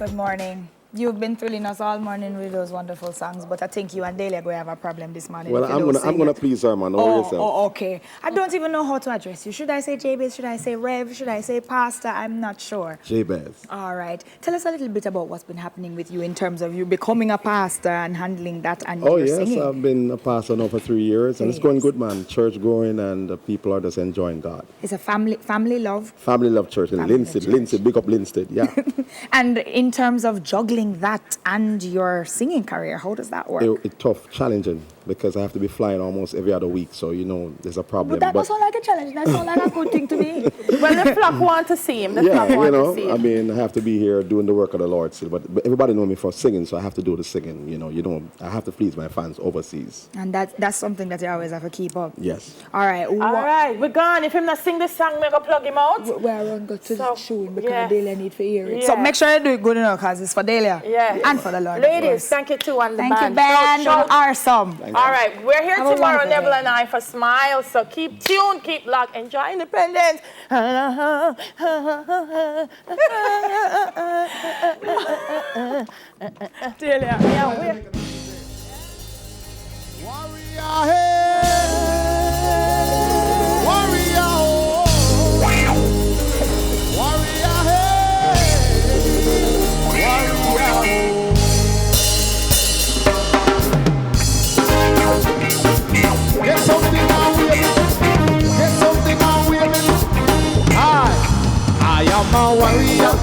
Good morning. You've been thrilling us all morning with those wonderful songs, but I think you and Daley are going to have a problem this morning. Well, I'm gonna please her, man. Oh, okay. I don't even know how to address you. Should I say Jabez? Should I say Rev? Should I say Pastor? I'm not sure. Jabez. All right. Tell us a little bit about what's been happening with you in terms of you becoming a pastor and handling that and your singing. I've been a pastor now for 3 years, and it's going good, man. Church going, and the people are just enjoying God. It's a family love. Family love church in Linstead, big up Linstead, yeah. And in terms of juggling that and your singing career, how does that work? It's tough, challenging, because I have to be flying almost every other week, so there's a problem. But that doesn't sound like a challenge. That sounds like a good thing to me. Well, the flock want to see him. I have to be here doing the work of the Lord still. But everybody know me for singing, so I have to do the singing. I have to please my fans overseas. And that's something that you always have to keep up. Yes. All right. All right, we're gone. If him not sing this song, we're going to plug him out. We're going to go to the tune because Delia need to hear it. Yeah. So make sure you do it good enough because it's for Delia and for the Lord. Ladies, thank you too on the band. Thank you, band. Awesome. All right, we're here tomorrow, Neville and I, for Smile. So keep tuned, keep locked, enjoy independence. Delia. Warrior, hey! Warrior, oh! Warrior, hey! Warrior, oh! Get something on wheeling. Get something on wheeling. I am a warrior,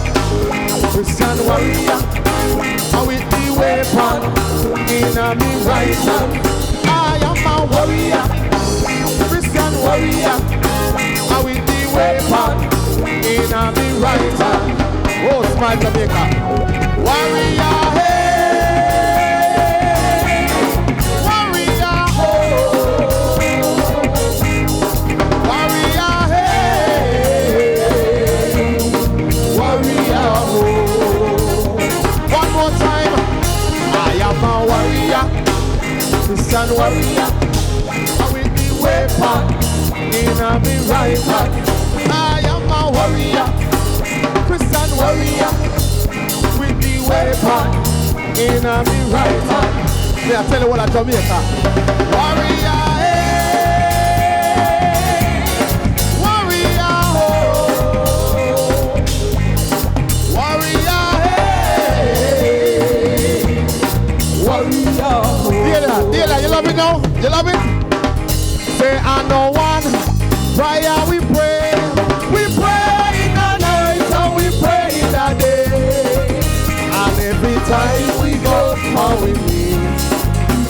Christian warrior. I with the weapon in me right hand. I am a warrior, Christian warrior. I with the weapon in me right hand. Oh, smile Jamaica. Warrior, hey! Warrior, oh! Warrior, hey! Warrior, oh! One more time. I am a warrior, Christian warrior. I with the weapon in me right hand. I am a warrior, Christian warrior. With the weapon in me right hand. May I tell you what I Jamaica? Warrior, hey! Warrior, oh! Warrior, hey! Warrior, oh! Delia, you love it now? You love it? Say, I know one prayer we pray. We pray in the night and we pray in the day. And every time we go how we meet,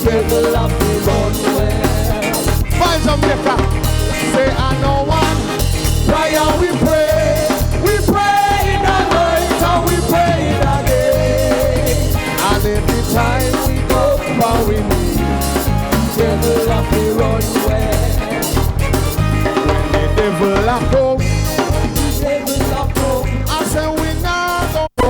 devil have to run away. Find Jamaica. Say, I know one prayer we pray. We pray in the night and we pray in the day. And every time we go how we meet, devil have to run away. When the devil have to